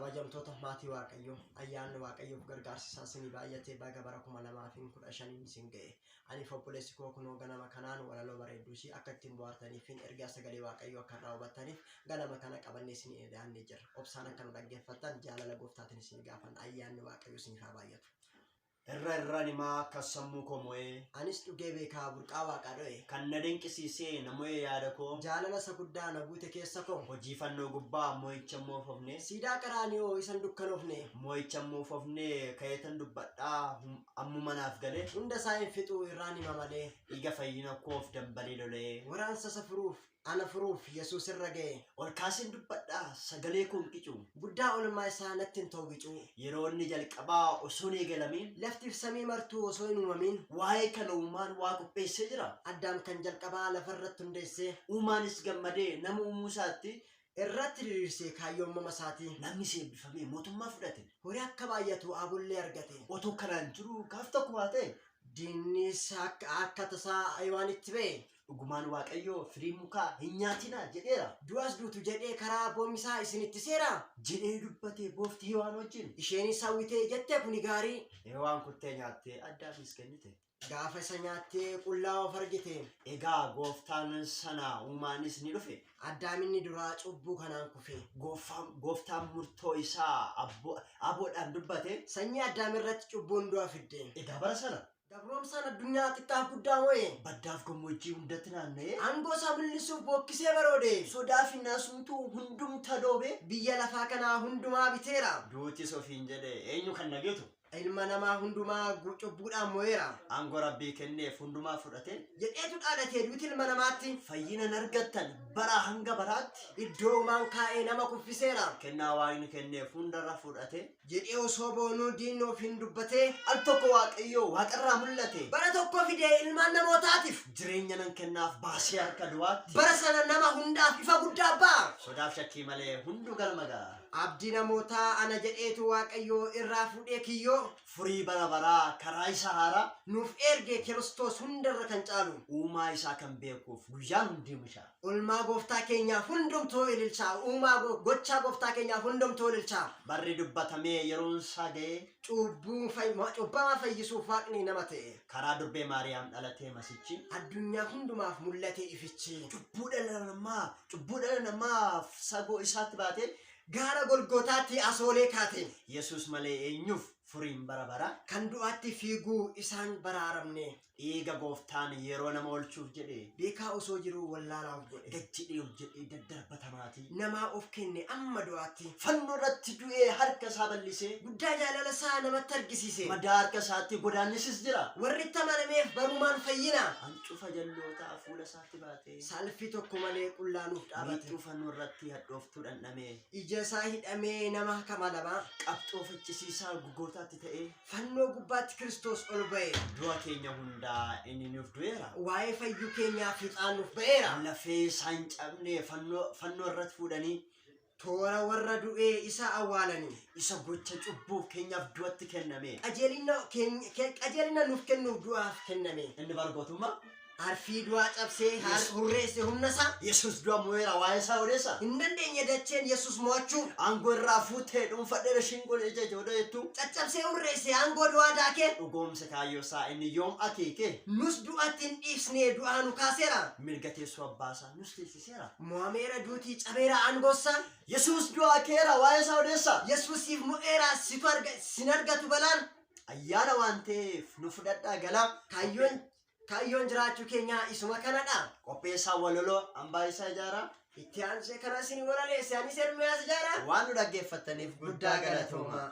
kabajamtoota maatii Waaqayyoo ayyaanni Waaqayyoof gargaarsi isaa isinii baay'atee baga bara 2015 isin ga'e. Ani obboleessi koo kunoo ganama kanaan walaloo bareedduu ishii akka ittiin bohaartaniif ergaa sagalee Waaqayyoo akka irraa hubattaniif ganama kana qabannee isinii dhiyaannee jirra. Obsaan akka nu dhaggeeffattan jaalala gooftaatiin isin gaafanna. Ayyaanni Waaqayyoo isiniif haa baay'atu. Irra nimaa kasammuu koo mo'ee anis dhugee beekaa burqaa Waaqaa dho'e kan na dinqisiisee na mo'ee yaada koo jaalala isa guddaa na guute keessa koo hojii fannoo gubbaa mo'icha moofofne siidaa qaraaniyoo isan dukkanoofne mo'icha moofofne kayetan dubbadhaa ammuma naaf galee hunda isaa hin fixuu irraan hima malee dhiiga fayyina koof dambalii lolee waraansa isa furuuf ana furuuf Yesuus irra ga'e ol kaasiin dubbadhaa sagalee koon qicu guddaa olmaa isaa natti hin toobicu yeroo inni jalqabaa osoo hin eegalamin laftiif samii martuu osoo hin uumamin waa'ee kana uumaan waa qopheessee jira. Addaam kan jalqabaa lafarratti hundeessee uumaanis gammadee nama uumuu isaatti irratti diriirsee kaayyoon uumama isaatii namni seebbifamee mootummaa fudhate horii akka baay'atu abullee argate otoo kanaan jiru gaaf tokko waa ta'e diinnis akka tasaa waan itti ba'e dhugumaan Waaqayyoo firii mukaa hin nyaatinaa jedheera. Du'as duutu jedhee karaa boommisaa isinitti seera jedhee dubbatee boofti Hewaan wajjin isheenis hawwitee jettee kuni gaarii Hewaan kuttee nyaattee Addaamiif kennite. Gaafa isa nyaattee qullaa of argite egaa gooftaan sana uumaanis ni dhufe. Addaaminni duraa cubbuu kanaan kufe gooftaan murtoo isaa aboodhaan dubbate sanyii Addaam irratti cubbuun du'a fidde. Egaa bara sana Gabroomsaan addunyaa xiqqaaf guddaa mo'e baddaaf gammoojjii hundatti naanna'ee aangoo isaa mul'isuuf bokkisee baroode sodaa fi naasumtuu hundumta dhoobee biyya lafaa kanaa hundumaa biteera. Duutis ofiin jedhe eenyu kan nageetu ilma namaa hundumaa cubbuudhaan mo'eera. Aangoo Rabbii kenneef hundumaa fudhate jedheetu dhaadhatee duuti ilma namaatti fayyinan argattan bara hanga baraatti iddoo uumaan kaa'ee nama kuffiseera. kennaa Waaqni kenneef hundarra fudhate jedhee osoo boonuu diinni ofiin dubbatee al tokko Waaqayyoo waaqarraa mul'ate bara tokko fidee ilmaan namootaatiif jireenya nan kennaaf baasee harka du'aatti bara sana nama hundaaf ifa guddaa ba'a. sodaaf shakkii malee hundu galma ga'a. Abdii namootaa ana jedheetu Waaqayyoo irraa fuudhee kiyyoo furii bara baraa karaa isaa haaraa nuuf ergee Kiristoos hundarra kan caalu uumaa isaa kan beekuuf guyyaan hundi mishaa olmaa gooftaa keenyaaf hundumtuu ililchaa uumaa gochaa gooftaa keenyaaf hundumtuu ililchaa barri dubbatamee yeroon isaa ga'ee cubbamaa fayyisuuf Waaqni nama ta'e karaa durbee Maariyaam dhalatee masichi addunyaa hundumaaf mul'ate ifichi cubbuu dhala namaaf sagoo isaatti baatee gaara Golgootaatti asoolee kaate Yesuus malee eenyuuf furiin bara bara kan du'aatti fiiguu isaan baraaramne dhiiga gooftaan yeroo nama oolchuuf jedhe beekaa osoo jiru wallaalaaf godhe gachidhee of jedhee daddarbatamaatii namaa of kenne amma du'aatti fannoo irratti du'ee harka isaa bal'isee guddaa jaalala isaa namatti argisiise madaa harka isaatti godaannisis jira warri itti amanameef barumaan fayyina hancufa jallootaa fuula isaatti baatee salphii tokko malee qullaanuuf dhaabate miixuu fannoo irratti hadhooftuu dhandhamee ija isaa hidhamee nama kamalamaa qabxoo ficcisiisaa gugootaatti ta'ee fannoo gubbaatti Kiristoos ol ba'e du'a keenya hundaa inni nuuf du'eera waa'ee fayyuu keenyaa fiixaan nuuf ba'eera lafee isaan cabne fannoo irratti fuudhanii toora warra du'ee isa awwaalanii isa gocha cubbuuf keenyaaf du'atti kenname qajeelina nuuf kennuuf du'aaf kenname inni bargootummaa harfii du'aa cabsee hurreesse humna isaa Yesuus du'a mo'eera waa'ee isaa odeessa hin dandeenye dacheen Yesuus mo'achuu aangoo irraa fuutee dhuunfadheera shingoon ija jooda jettu caccabsee hurreesse aangoo du'aa daakee dhugoomsa kaayyoo isaa inni yoom akeeke nus du'atti hin dhiibsne du'aa nu kaaseera mirga teessoo abbaasaa nus teessiseera mo'ameera duutii cabeera aangoosaa Yesuus du'a keera waa'ee isaa odeessa Yesuusiif mo'eera sin argatu balaan ayyaana waan ta'eef nu fudhadhaa galaa kaayyoon jiraachuu keenyaa isuma kanadha. qopheessaa waloloo hambaa isaa ijaaraa itti aansee kana isin walaleesse anis Ermiyaas ijaaraa waan nu dhaggeeffattaniif guddaa galatoomaa.